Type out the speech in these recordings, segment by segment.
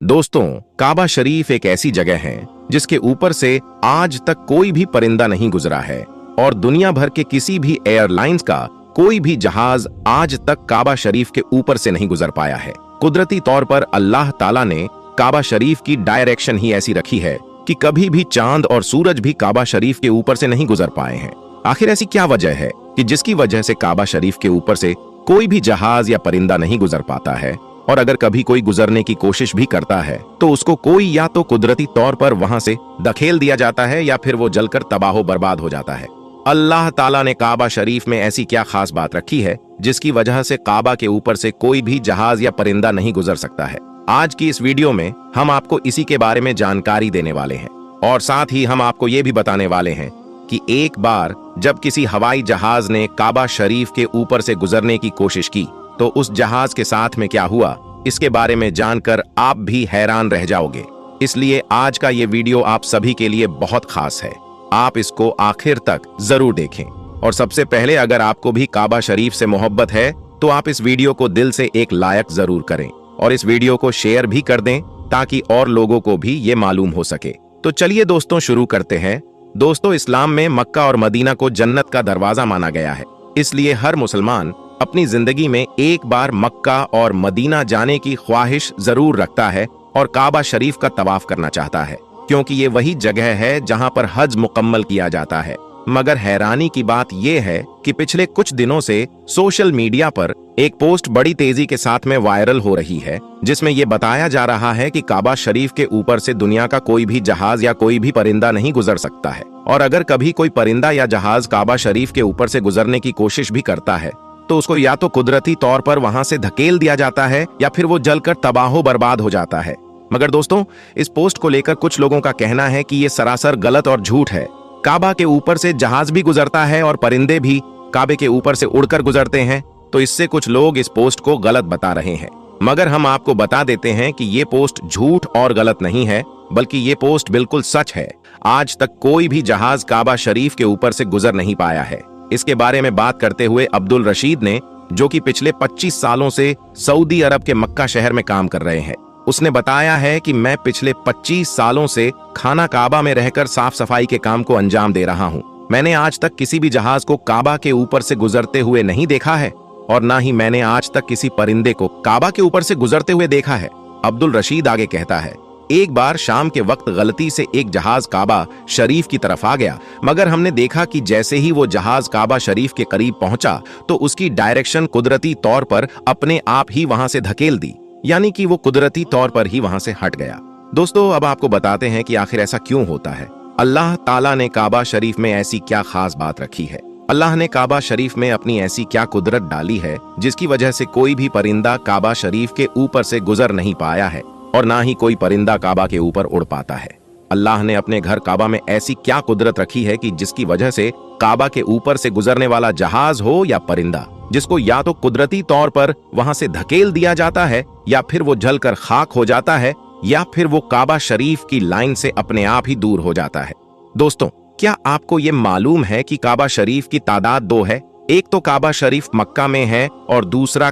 दोस्तों, काबा शरीफ एक ऐसी जगह है जिसके ऊपर से आज तक कोई भी परिंदा नहीं गुजरा है और दुनिया भर के किसी भी एयरलाइंस का कोई भी जहाज आज तक काबा शरीफ के ऊपर से नहीं गुजर पाया है। कुदरती तौर पर अल्लाह ताला ने काबा शरीफ की डायरेक्शन ही ऐसी रखी है कि कभी भी चांद और सूरज भी काबा शरीफ के ऊपर से नहीं गुजर पाए हैं। आखिर ऐसी क्या वजह है कि जिसकी वजह से काबा शरीफ के ऊपर से कोई भी जहाज या परिंदा नहीं गुजर पाता है, और अगर कभी कोई गुजरने की कोशिश भी करता है तो उसको कोई या तो कुदरती तौर पर वहां से धकेल दिया जाता है या फिर वो जलकर तबाह बर्बाद हो जाता है। अल्लाह ताला ने काबा शरीफ में ऐसी क्या खास बात रखी है जिसकी वजह से काबा के ऊपर से कोई भी जहाज या परिंदा नहीं गुजर सकता है? आज की इस वीडियो में हम आपको इसी के बारे में जानकारी देने वाले हैं और साथ ही हम आपको ये भी बताने वाले हैं कि एक बार जब किसी हवाई जहाज ने काबा शरीफ के ऊपर से गुजरने की कोशिश की तो उस जहाज के साथ में क्या हुआ, इसके बारे में जानकर आप भी हैरान रह जाओगे। इसलिए आज का ये वीडियो आप सभी के लिए बहुत खास है, आप इसको आखिर तक जरूर देखें। और सबसे पहले, अगर आपको भी काबा शरीफ से मोहब्बत है तो आप इस वीडियो को दिल से एक लायक जरूर करें और इस वीडियो को शेयर भी कर दें ताकि और लोगों को भी ये मालूम हो सके। तो चलिए दोस्तों, शुरू करते हैं। दोस्तों, इस्लाम में मक्का और मदीना को जन्नत का दरवाजा माना गया है, इसलिए हर मुसलमान अपनी जिंदगी में एक बार मक्का और मदीना जाने की ख्वाहिश जरूर रखता है और काबा शरीफ का तवाफ करना चाहता है, क्योंकि ये वही जगह है जहां पर हज मुकम्मल किया जाता है। मगर हैरानी की बात यह है कि पिछले कुछ दिनों से सोशल मीडिया पर एक पोस्ट बड़ी तेजी के साथ में वायरल हो रही है, जिसमें यह बताया जा रहा है कि काबा शरीफ के ऊपर से दुनिया का कोई भी जहाज या कोई भी परिंदा नहीं गुजर सकता है, और अगर कभी कोई परिंदा या जहाज काबा शरीफ के ऊपर से गुजरने की कोशिश भी करता है तो उसको या तो कुदरती तौर पर वहां से धकेल दिया जाता है या फिर वो जलकर तबाह बर्बाद हो जाता है। मगर दोस्तों, इस पोस्ट को लेकर कुछ लोगों का कहना है कि ये सरासर गलत और झूठ है। काबा के ऊपर से जहाज भी गुजरता है और परिंदे भी काबे के ऊपर से उड़कर गुजरते हैं, तो इससे कुछ लोग इस पोस्ट को गलत बता रहे हैं। मगर हम आपको बता देते हैं कि ये पोस्ट झूठ और गलत नहीं है, बल्कि ये पोस्ट बिल्कुल सच है। आज तक कोई भी जहाज काबा शरीफ के ऊपर से गुजर नहीं पाया है। इसके बारे में बात करते हुए अब्दुल रशीद ने, जो कि पिछले 25 सालों से सऊदी अरब के मक्का शहर में काम कर रहे हैं, उसने बताया है कि मैं पिछले 25 सालों से खाना काबा में रहकर साफ सफाई के काम को अंजाम दे रहा हूं। मैंने आज तक किसी भी जहाज को काबा के ऊपर से गुजरते हुए नहीं देखा है और ना ही मैंने आज तक किसी परिंदे को काबा के ऊपर से गुजरते हुए देखा है। अब्दुल रशीद आगे कहता है, एक बार शाम के वक्त गलती से एक जहाज काबा शरीफ की तरफ आ गया, मगर हमने देखा कि जैसे ही वो जहाज काबा शरीफ के करीब पहुंचा तो उसकी डायरेक्शन कुदरती तौर पर अपने आप ही वहां से धकेल दी, यानी कि वो कुदरती तौर पर ही वहां से हट गया। दोस्तों, अब आपको बताते हैं कि आखिर ऐसा क्यों होता है। अल्लाह ताला ने काबा शरीफ में ऐसी क्या खास बात रखी है? अल्लाह ने काबा शरीफ में अपनी ऐसी क्या कुदरत डाली है जिसकी वजह से कोई भी परिंदा काबा शरीफ के ऊपर से गुजर नहीं पाया है और ना ही कोई परिंदा काबा के ऊपर उड़ पाता है? अल्लाह ने अपने घर काबा में ऐसी क्या कुदरत रखी है कि जिसकी वजह से काबा के ऊपर से गुजरने वाला जहाज हो या परिंदा, जिसको या तो कुदरती तौर पर वहां से धकेल दिया जाता है या फिर वो जलकर खाक हो जाता है या फिर वो काबा शरीफ की लाइन से अपने आप ही दूर हो जाता है। दोस्तों, क्या आपको ये मालूम है कि काबा शरीफ की तादाद 2 है? एक तो काबा शरीफ मक्का में है और दूसरा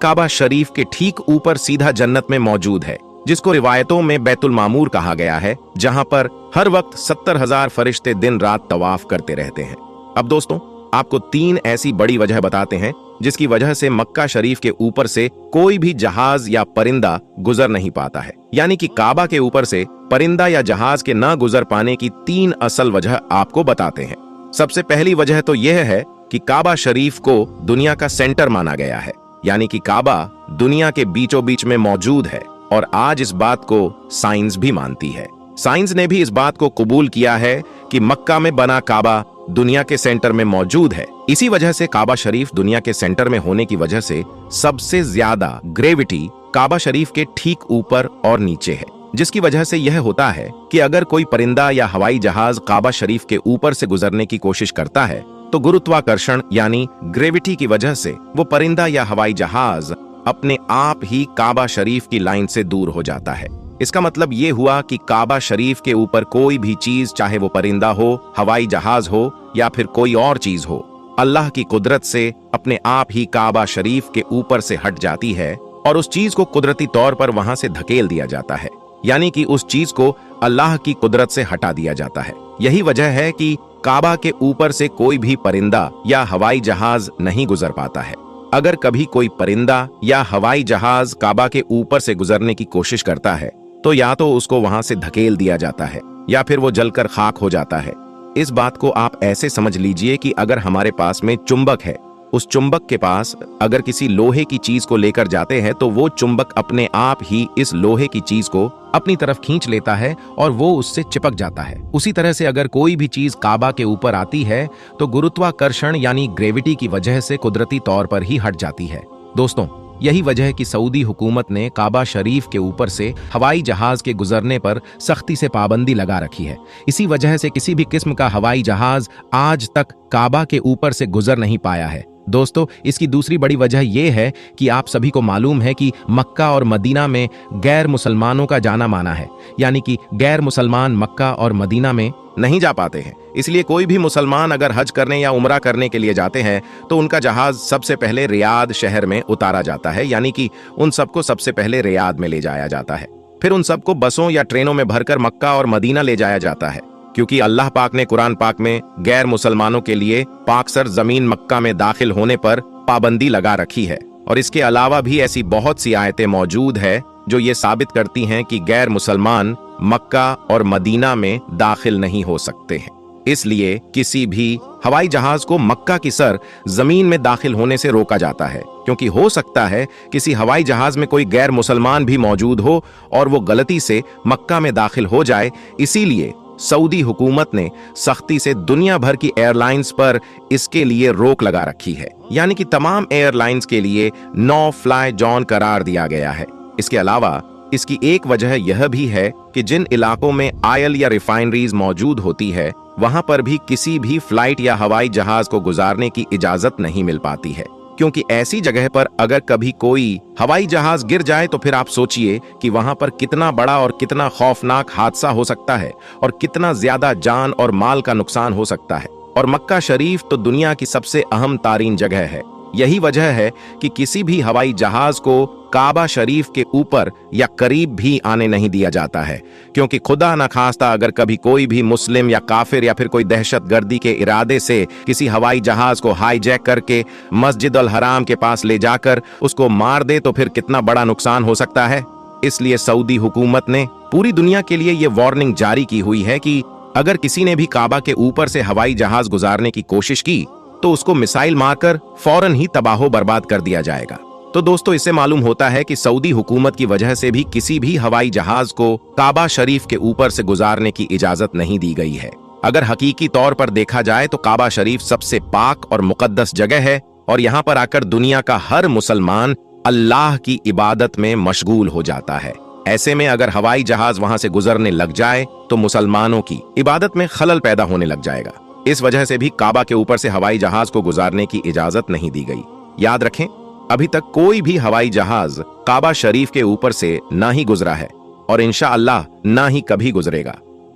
काबा शरीफ के ठीक ऊपर सीधा जन्नत में मौजूद है, जिसको रिवायतों में बैतुल मामूर कहा गया है, जहां पर हर वक्त 70,000 फरिश्ते दिन रात तवाफ करते रहते हैं। अब दोस्तों, आपको 3 ऐसी बड़ी वजह बताते हैं जिसकी वजह से मक्का शरीफ के ऊपर से कोई भी जहाज या परिंदा गुजर नहीं पाता है, यानी कि काबा के ऊपर से परिंदा या जहाज के न गुजर पाने की 3 असल वजह आपको बताते हैं। सबसे पहली वजह तो यह है कि काबा शरीफ को दुनिया का सेंटर माना गया है, यानी कि काबा दुनिया के बीचों बीच में मौजूद है और आज इस बात को साइंस भी मानती है। साइंस ने भी इस बात को कबूल किया है कि मक्का में बना काबा दुनिया के सेंटर में मौजूद है। इसी वजह से काबा शरीफ दुनिया के सेंटर में होने की वजह से सबसे ज्यादा ग्रेविटी काबा शरीफ के ठीक ऊपर और नीचे है, जिसकी वजह से यह होता है कि अगर कोई परिंदा या हवाई जहाज काबा शरीफ के ऊपर से गुजरने की कोशिश करता है तो गुरुत्वाकर्षण यानी ग्रेविटी की वजह से वो परिंदा या हवाई जहाज अपने आप ही काबा शरीफ की लाइन से दूर हो जाता है। इसका मतलब ये हुआ कि काबा शरीफ के ऊपर कोई भी चीज, चाहे वो परिंदा हो, हवाई जहाज हो या फिर कोई और चीज हो, अल्लाह की कुदरत से अपने आप ही काबा शरीफ के ऊपर से हट जाती है और उस चीज को कुदरती तौर पर वहां से धकेल दिया जाता है, यानी कि उस चीज को अल्लाह की कुदरत से हटा दिया जाता है। यही वजह है कि काबा के ऊपर से कोई भी परिंदा या हवाई जहाज नहीं गुजर पाता है। अगर कभी कोई परिंदा या हवाई जहाज काबा के ऊपर से गुजरने की कोशिश करता है तो या तो उसको वहां से धकेल दिया जाता है या फिर वो जलकर खाक हो जाता है। इस बात को आप ऐसे समझ लीजिए कि अगर हमारे पास में चुंबक है, उस चुंबक के पास अगर किसी लोहे की चीज को लेकर जाते हैं तो वो चुंबक अपने आप ही इस लोहे की चीज को अपनी तरफ खींच लेता है और वो उससे चिपक जाता है। उसी तरह से अगर कोई भी चीज काबा के ऊपर आती है तो गुरुत्वाकर्षण यानी ग्रेविटी की वजह से कुदरती तौर पर ही हट जाती है। दोस्तों, यही वजह है कि सऊदी हुकूमत ने काबा शरीफ के ऊपर से हवाई जहाज के गुजरने पर सख्ती से पाबंदी लगा रखी है। इसी वजह से किसी भी किस्म का हवाई जहाज आज तक काबा के ऊपर से गुजर नहीं पाया है। दोस्तों, इसकी दूसरी बड़ी वजह यह है कि आप सभी को मालूम है कि मक्का और मदीना में गैर मुसलमानों का जाना माना है, यानी कि गैर मुसलमान मक्का और मदीना में नहीं जा पाते हैं। इसलिए कोई भी मुसलमान अगर हज करने या उम्रा करने के लिए जाते हैं तो उनका जहाज सबसे पहले रियाद शहर में उतारा जाता है, यानी कि उन सबको सबसे पहले रियाद में ले जाया जाता है। फिर उन सबको बसों या ट्रेनों में भरकर मक्का और मदीना ले जाया जाता है, क्योंकि अल्लाह पाक ने कुरान पाक में गैर मुसलमानों के लिए पाकसर जमीन मक्का में दाखिल होने पर पाबंदी लगा रखी है। और इसके अलावा भी ऐसी बहुत सी आयतें मौजूद है जो ये साबित करती हैं कि गैर मुसलमान मक्का और मदीना में दाखिल नहीं हो सकते हैं। इसलिए किसी भी हवाई जहाज को मक्का की सर जमीन में दाखिल होने से रोका जाता है, क्योंकि हो सकता है किसी हवाई जहाज में कोई गैर मुसलमान भी मौजूद हो और वो गलती से मक्का में दाखिल हो जाए। इसीलिए सऊदी हुकूमत ने सख्ती से दुनिया भर की एयरलाइंस पर इसके लिए रोक लगा रखी है, यानी कि तमाम एयरलाइंस के लिए नो फ्लाई जोन करार दिया गया है। इसके अलावा इसकी एक वजह यह भी है कि जिन इलाकों में ऑयल या रिफाइनरीज मौजूद होती है वहां पर भी किसी भी फ्लाइट या हवाई जहाज को गुजारने की इजाजत नहीं मिल पाती है, क्योंकि ऐसी जगह पर अगर कभी कोई हवाई जहाज गिर जाए तो फिर आप सोचिए कि वहां पर कितना बड़ा और कितना खौफनाक हादसा हो सकता है और कितना ज्यादा जान और माल का नुकसान हो सकता है। और मक्का शरीफ तो दुनिया की सबसे अहम तारीन जगह है। यही वजह है कि किसी भी हवाई जहाज को काबा शरीफ के ऊपर या करीब भी आने नहीं दिया जाता है, क्योंकि खुदा न खास्ता अगर कभी कोई भी मुस्लिम या काफिर या फिर कोई दहशतगर्दी के इरादे से किसी हवाई जहाज को हाईजैक करके मस्जिद अल हराम के पास ले जाकर उसको मार दे तो फिर कितना बड़ा नुकसान हो सकता है। इसलिए सऊदी हुकूमत ने पूरी दुनिया के लिए ये वार्निंग जारी की हुई है कि अगर किसी ने भी काबा के ऊपर से हवाई जहाज गुजारने की कोशिश की तो उसको मिसाइल मारकर फौरन ही तबाहो बर्बाद कर दिया जाएगा। तो दोस्तों, इससे मालूम होता है कि सऊदी हुकूमत की वजह से भी किसी भी हवाई जहाज को काबा शरीफ के ऊपर से गुजारने की इजाजत नहीं दी गई है। अगर हकीकी तौर पर देखा जाए तो काबा शरीफ सबसे पाक और मुकद्दस जगह है और यहाँ पर आकर दुनिया का हर मुसलमान अल्लाह की इबादत में मशगूल हो जाता है। ऐसे में अगर हवाई जहाज वहां से गुजरने लग जाए तो मुसलमानों की इबादत में खलल पैदा होने लग जाएगा। इस वजह से भी काबा के ऊपर से हवाई जहाज को गुजारने की इजाजत नहीं दी गई। याद रखें, अभी तक कोई भी हवाई जहाज काबा शरीफ के ऊपर से ना ही गुजरा है और इंशाअल्लाह ना ही कभी गुजरेगा।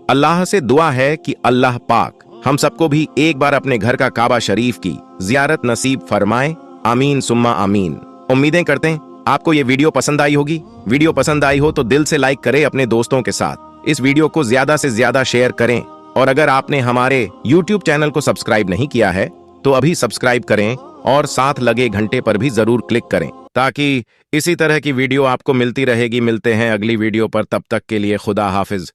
अल्लाह से दुआ है कि अल्लाह पाक हम सबको भी एक बार अपने घर का काबा शरीफ की जियारत नसीब फरमाए। आमीन सुम्मा आमीन। उम्मीदें करते हैं आपको ये वीडियो पसंद आई होगी। वीडियो पसंद आई हो तो दिल से लाइक करें अपने दोस्तों के साथ। इस वीडियो को ज्यादा से ज्यादा शेयर करें और अगर आपने हमारे YouTube चैनल को सब्सक्राइब नहीं किया है तो अभी सब्सक्राइब करें और साथ लगे घंटे पर भी जरूर क्लिक करें ताकि इसी तरह की वीडियो आपको मिलती रहेगी। मिलते हैं अगली वीडियो पर, तब तक के लिए खुदा हाफिज।